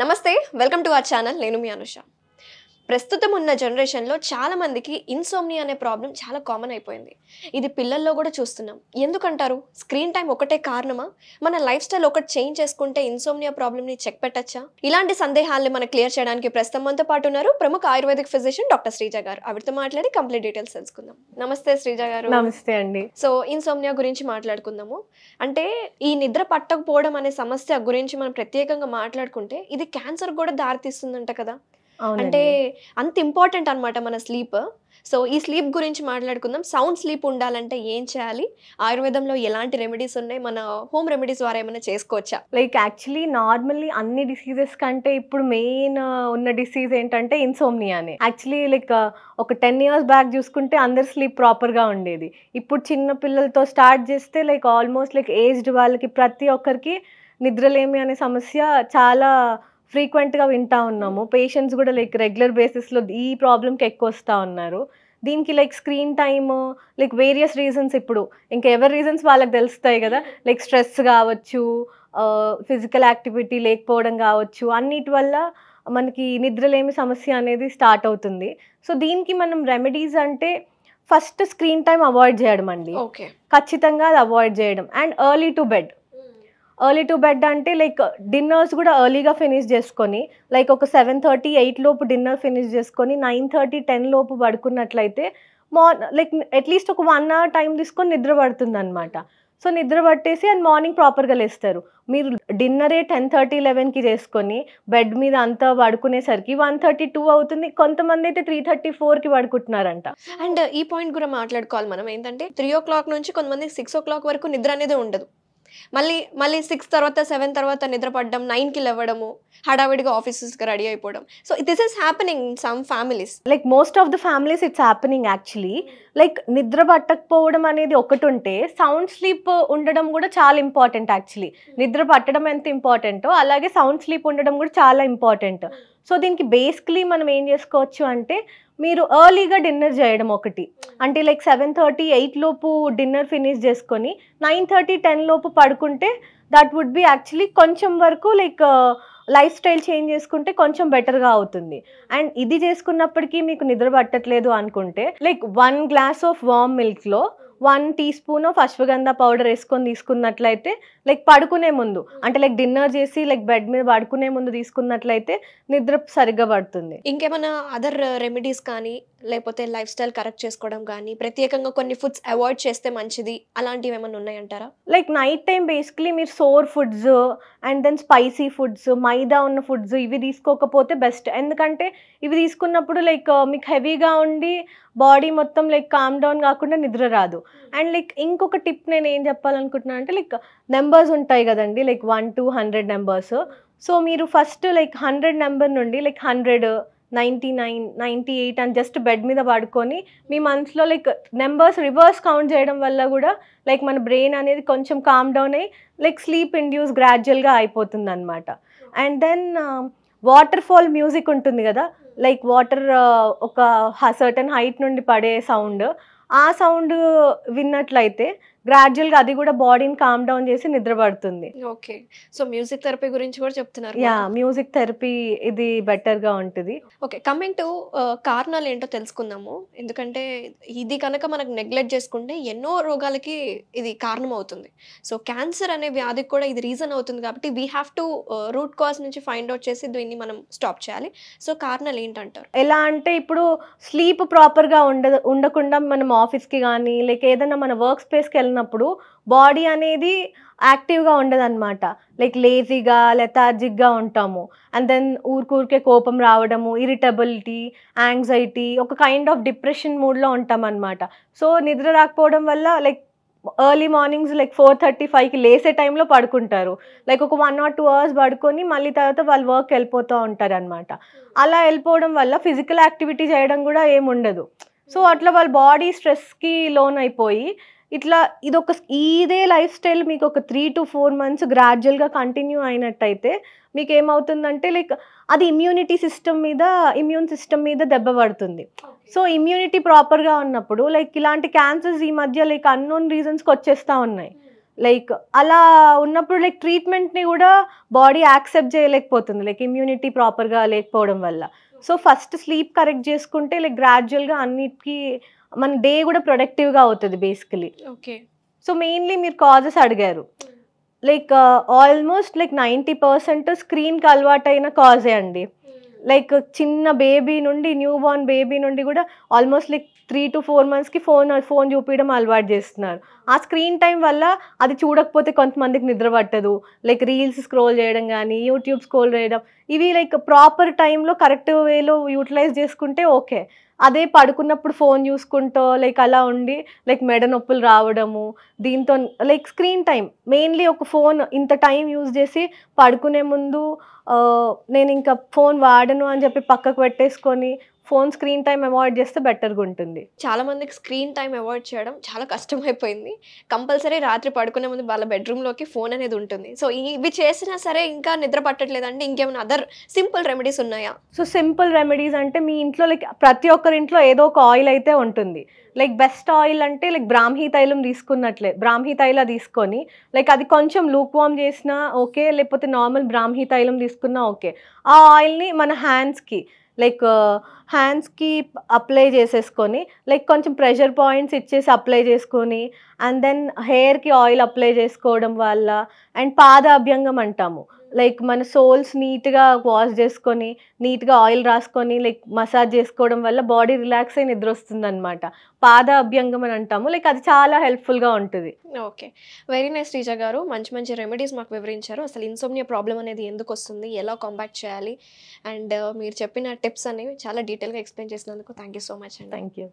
నమస్తే welcome to our channel నేను మీ అనుష ప్రస్తుతం ఉన్న జనరేషన్లో చాలా మందికి ఇన్సోమ్నియా అనే ప్రాబ్లం చాలా కామన్ అయిపోయింది. ఇది పిల్లల్లో కూడా చూస్తున్నాం. ఎందుకంటారు? స్క్రీన్ టైం ఒకటే కారణమా? మన లైఫ్ స్టైల్ ఒకటి చేంజ్ చేసుకుంటే ఇన్సోమ్నియా ప్రాబ్లమ్ని చెక్ పెట్టచ్చా? ఇలాంటి సందేహాలను మనం క్లియర్ చేయడానికి ప్రస్తుతం మనతో పాటు ఉన్నారు ప్రముఖ ఆయుర్వేదిక్ ఫిజిషియన్ డాక్టర్ శ్రీజ గారు. ఆవిడతో మాట్లాడి కంప్లీట్ డీటెయిల్స్ తెలుసుకుందాం. నమస్తే శ్రీజ గారు. నమస్తే అండి. సో ఇన్సోమ్నియా గురించి మాట్లాడుకుందాము. అంటే ఈ నిద్ర పట్టకపోవడం అనే సమస్య గురించి మనం ప్రత్యేకంగా మాట్లాడుకుంటే ఇది క్యాన్సర్ కూడా దారితీస్తుందంట కదా. అంటే అంత ఇంపార్టెంట్ అన్నమాట మన స్లీప్. సో ఈ స్లీప్ గురించి మాట్లాడుకుందాం. సౌండ్ స్లీప్ ఉండాలంటే ఏం చేయాలి, ఆయుర్వేదంలో ఎలాంటి రెమెడీస్ ఉన్నాయి, మన హోమ్ రెమెడీస్ ద్వారా ఏమైనా చేసుకోవచ్చా? లైక్ యాక్చువల్లీ నార్మల్లీ అన్ని డిసీజెస్ కంటే ఇప్పుడు మెయిన్ ఉన్న డిసీజ్ ఏంటంటే ఇన్సోమ్నియానే. యాక్చువల్లీ లైక్ ఒక 10 years బ్యాక్ చూసుకుంటే అందరు స్లీప్ ప్రాపర్గా ఉండేది. ఇప్పుడు చిన్న పిల్లలతో స్టార్ట్ చేస్తే లైక్ ఆల్మోస్ట్ లైక్ ఏజ్డ్ వాళ్ళకి ప్రతి ఒక్కరికి నిద్రలేమి అనే సమస్య చాలా ఫ్రీక్వెంట్గా వింటా ఉన్నాము. పేషెంట్స్ కూడా లైక్ రెగ్యులర్ బేసిస్లో ఈ ప్రాబ్లమ్కి ఎక్కువ వస్తూ ఉన్నారు. దీనికి like screen time like various reasons, ఇప్పుడు ఇంకా ఎవరి రీజన్స్ వాళ్ళకి తెలుస్తాయి కదా. లైక్ స్ట్రెస్ కావచ్చు, ఫిజికల్ యాక్టివిటీ లేకపోవడం కావచ్చు, అన్నిటి వల్ల మనకి నిద్రలేమి సమస్య అనేది స్టార్ట్ అవుతుంది. సో దీనికి మనం రెమెడీస్ అంటే ఫస్ట్ స్క్రీన్ టైం అవాయిడ్ చేయడం అండి. ఓకే, ఖచ్చితంగా అది అవాయిడ్ చేయడం. అండ్ ఎర్లీ టు బెడ్ అంటే లైక్ డిన్నర్స్ కూడా ఎర్లీగా ఫినిష్ చేసుకొని లైక్ ఒక 7:30, 8 లోపు డిన్నర్ ఫినిష్ చేసుకొని 9:30, 10 లోపు పడుకున్నట్లయితే లైక్ అట్లీస్ట్ ఒక 1 hour టైం తీసుకొని నిద్ర పడుతుంది అనమాట. సో నిద్ర పట్టేసి అండ్ మార్నింగ్ ప్రాపర్గా లేస్తారు. మీరు డిన్నరే 10:30, 11కి చేసుకొని బెడ్ మీద అంతా పడుకునేసరికి 1:30, 2 అవుతుంది. కొంతమంది అయితే 3:30, 4కి పడుకుంటున్నారంట. అండ్ ఈ పాయింట్ కూడా మాట్లాడుకోవాలి మనం. ఏంటంటే 3 o'clock నుంచి కొంతమంది 6 o'clock వరకు నిద్ర అనేది ఉండదు. మళ్ళీ 6 తర్వాత 7 తర్వాత నిద్ర పడడం, 9కి లేవడము, హడావిడిగా ఆఫీసెస్కి రెడీ అయిపోవడం. So this is happening in some families. Like most of the families it's happening actually. Like నిద్ర పట్టకపోవడం అనేది ఒకటి ఉంటే సౌండ్ స్లీప్ ఉండడం కూడా చాలా ఇంపార్టెంట్. యాక్చువల్లీ నిద్ర పట్టడం ఎంత ఇంపార్టెంటో అలాగే సౌండ్ స్లీప్ ఉండడం కూడా చాలా ఇంపార్టెంట్. సో దీనికి బేసిక్లీ మనం ఏం చేసుకోవచ్చు అంటే మీరు ఎర్లీగా డిన్నర్ చేయడం ఒకటి. అంటే లైక్ 7:30, 8 లోపు డిన్నర్ ఫినిష్ చేసుకొని 9:30, 10 లోపు పడుకుంటే దట్ వుడ్ బి యాక్చువల్లీ కొంచెం వరకు లైక్ లైఫ్ స్టైల్ చేంజ్ చేసుకుంటే కొంచెం బెటర్గా అవుతుంది. అండ్ ఇది చేసుకున్నప్పటికీ మీకు నిద్ర పట్టట్లేదు అనుకుంటే లైక్ 1 glass ఆఫ్ వార్మ్ మిల్క్లో 1 teaspoon ఆఫ్ అశ్వగంధ పౌడర్ వేసుకొని తీసుకున్నట్లయితే లైక్ పడుకునే ముందు, అంటే లైక్ డిన్నర్ చేసి లైక్ బెడ్ మీద పడుకునే ముందు తీసుకున్నట్లయితే నిద్ర సరిగ్గా పడుతుంది. ఇంకేమైనా అదర్ రెమెడీస్ కానీ లేకపోతే లైఫ్ స్టైల్ కరెక్ట్ చేసుకోవడం కానీ ప్రత్యేకంగా కొన్ని ఫుడ్స్ అవాయిడ్ చేస్తే మంచిది అలాంటివి ఏమైనా ఉన్నాయంటారా? లైక్ నైట్ టైం బేసికలీ మీరు sour foods and then spicy foods, maida ఉన్న ఫుడ్స్ ఇవి తీసుకోకపోతే బెస్ట్. ఎందుకంటే ఇవి తీసుకున్నప్పుడు లైక్ మీకు హెవీగా ఉండి బాడీ మొత్తం లైక్ కామ్ డౌన్ కాకుండా నిద్ర రాదు. అండ్ లైక్ ఇంకొక టిప్ నేను ఏం చెప్పాలనుకుంటున్నాను అంటే లైక్ నెంబర్స్ ఉంటాయి కదండి, లైక్ 1 to 100 నెంబర్స్. సో మీరు ఫస్ట్ లైక్ 100 నెంబర్ నుండి లైక్ 100, 99, 98 అని జస్ట్ బెడ్ మీద పడుకొని మీ మనసులో లైక్ నెంబర్స్ రివర్స్ కౌంట్ చేయడం వల్ల కూడా లైక్ మన బ్రెయిన్ అనేది కొంచెం కామ్ డౌన్ అయ్యి లైక్ స్లీప్ ఇండ్యూస్ గ్రాడ్యువల్గా అయిపోతుంది అనమాట. And then waterfall music ఉంటుంది కదా, లైక్ వాటర్ ఒక సర్టన్ హైట్ నుండి పడే సౌండ్, ఆ సౌండ్ విన్నట్లయితే గ్రాడ్యువల్గా అది కూడా బాడీని కామ్ డౌన్ చేసి నిద్ర పడుతుంది. ఓకే, సో మ్యూజిక్ థెరపీ గురించి కూడా చెప్తున్నారు. యా, మ్యూజిక్ థెరపీ ఇది బెటర్గా ఉంటుంది. ఓకే, కమింగ్ టు కారణాలు ఏంటో తెలుసుకుందాము. ఎందుకంటే ఇది కనుక మనకు నెగ్లెక్ట్ చేసుకుంటే ఎన్నో రోగాలకి ఇది కారణం అవుతుంది. సో క్యాన్సర్ అనే వ్యాధికి కూడా ఇది రీజన్ అవుతుంది కాబట్టి we have to root cause నుంచి ఫైండ్ అవుట్ చేసి దీన్ని మనం స్టాప్ చేయాలి. సో కారణాలు ఏంటంటారు? ఎలా అంటే ఇప్పుడు స్లీప్ ప్రాపర్గా ఉండకుండా మనం ఆఫీస్కి కానీ లైక్ ఏదైనా మన వర్క్ స్పేస్కి వెళ్ళినప్పుడు బాడీ అనేది యాక్టివ్గా ఉండదు అనమాట. లైక్ లేజీగా లెథార్జిక్గా ఉంటాము. అండ్ దెన్ ఊరికే కోపం రావడము, ఇరిటబిలిటీ, యాంగ్జైటీ, ఒక కైండ్ ఆఫ్ డిప్రెషన్ మూడ్లో ఉంటాం అనమాట. సో నిద్ర రాకపోవడం వల్ల లైక్ ఎర్లీ మార్నింగ్స్ లైక్ 4:30, 5కి లేసే టైంలో పడుకుంటారు. లైక్ ఒక 1 or 2 hours పడుకొని మళ్ళీ తర్వాత వాళ్ళు వర్క్ వెళ్ళిపోతూ ఉంటారు అనమాట. అలా వెళ్ళిపోవడం వల్ల ఫిజికల్ యాక్టివిటీ చేయడం కూడా ఏముండదు. సో అట్లా వాళ్ళ బాడీ స్ట్రెస్కి లోన్ అయిపోయి ఇట్లా ఇదే లైఫ్ స్టైల్ మీకు ఒక 3 to 4 months గ్రాడ్యువల్గా కంటిన్యూ అయినట్టయితే మీకు ఏమవుతుందంటే లైక్ అది ఇమ్యూన్ సిస్టమ్ మీద దెబ్బ పడుతుంది. సో ఇమ్యూనిటీ ప్రాపర్గా ఉన్నప్పుడు లైక్ ఇలాంటి క్యాన్సర్స్ ఈ మధ్య లైక్ అన్నోన్ రీజన్స్కి వచ్చేస్తూ ఉన్నాయి. లైక్ అలా ఉన్నప్పుడు లైక్ ట్రీట్మెంట్ని కూడా బాడీ యాక్సెప్ట్ చేయలేకపోతుంది, లైక్ ఇమ్యూనిటీ ప్రాపర్గా లేకపోవడం వల్ల. సో ఫస్ట్ స్లీప్ కరెక్ట్ చేసుకుంటే లైక్ గ్రాడ్యువల్గా అన్నిటికీ మన డే కూడా ప్రొడక్టివ్గా అవుతుంది బేసికలీ. ఓకే. సో మెయిన్లీ మీరు కాజెస్ అడిగారు, లైక్ ఆల్మోస్ట్ లైక్ 90% స్క్రీన్కి అలవాటైన కాజే అండి. లైక్ చిన్న బేబీ నుండి, న్యూ బార్న్ బేబీ నుండి కూడా ఆల్మోస్ట్ లైక్ 3 to 4 monthsకి ఫోన్ చూపించడం అలవాటు చేస్తున్నారు. ఆ స్క్రీన్ టైం వల్ల అది చూడకపోతే కొంతమందికి నిద్ర పట్టదు, లైక్ రీల్స్ స్క్రోల్ చేయడం కానీ, యూట్యూబ్ స్క్రోల్ చేయడం, ఇవి లైక్ ప్రాపర్ టైంలో కరెక్ట్ వేలో యూటిలైజ్ చేసుకుంటే ఓకే. అదే పడుకున్నప్పుడు ఫోన్ చూసుకుంటూ లైక్ అలా ఉండి లైక్ మెడ నొప్పులు రావడము, దీంతో లైక్ స్క్రీన్ టైం మెయిన్లీ ఒక ఫోన్ ఇంత టైం యూజ్ చేసి పడుకునే ముందు నేను ఇంకా ఫోన్ వాడను అని చెప్పి పక్కకు పెట్టేసుకొని ఫోన్ స్క్రీన్ టైం అవాయిడ్ చేస్తే బెటర్గా ఉంటుంది. చాలా మందికి స్క్రీన్ టైం అవాయిడ్ చేయడం చాలా కష్టమైపోయింది. కంపల్సరీ రాత్రి పడుకునే ముందు వాళ్ళ బెడ్రూమ్లోకి ఫోన్ అనేది ఉంటుంది. సో ఇవి చేసినా సరే ఇంకా నిద్ర పట్టట్లేదంటే ఇంకేమైనా అదర్ సింపుల్ రెమెడీస్ ఉన్నాయా? సో సింపుల్ రెమెడీస్ అంటే మీ ఇంట్లో లైక్ ప్రతి ఒక్కరి ఇంట్లో ఏదో ఒక ఆయిల్ అయితే ఉంటుంది. లైక్ బెస్ట్ ఆయిల్ అంటే లైక్ బ్రాహ్మీ తైలం తీసుకున్నట్లే, బ్రాహ్మీ తైల తీసుకొని లైక్ అది కొంచెం లూక్ వామ్ చేసినా ఓకే, లేకపోతే నార్మల్ బ్రాహ్మీ తైలం తీసుకున్నా ఓకే. ఆ ఆయిల్ని మన హ్యాండ్స్కి అప్లై చేసేసుకొని లైక్ కొంచెం ప్రెషర్ పాయింట్స్ ఇచ్చేసి అప్లై చేసుకొని, అండ్ దెన్ హెయిర్కి ఆయిల్ అప్లై చేసుకోవడం వల్ల, అండ్ పాదాభ్యంగం అంటాము, లైక్ మన సోల్స్ నీట్గా వాష్ చేసుకొని నీట్గా ఆయిల్ రాసుకొని లైక్ మసాజ్ చేసుకోవడం వల్ల బాడీ రిలాక్స్ అయి నిద్ర వస్తుంది అనమాట. పాద అభ్యంగం అని అంటాము, లైక్ అది చాలా హెల్ప్ఫుల్గా ఉంటుంది. ఓకే, వెరీ నైస్ శ్రీజ గారు. మంచి మంచి రెమెడీస్ మాకు వివరించారు. అసలు ఇన్సోమ్నియా ప్రాబ్లం అనేది ఎందుకు వస్తుంది, ఎలా కాంబాట్ చేయాలి, అండ్ మీరు చెప్పిన టిప్స్ అనేవి చాలా డీటెయిల్గా ఎక్స్ప్లెయిన్ చేసినందుకు థ్యాంక్ యూ సో మచ్ అండి. Thank you.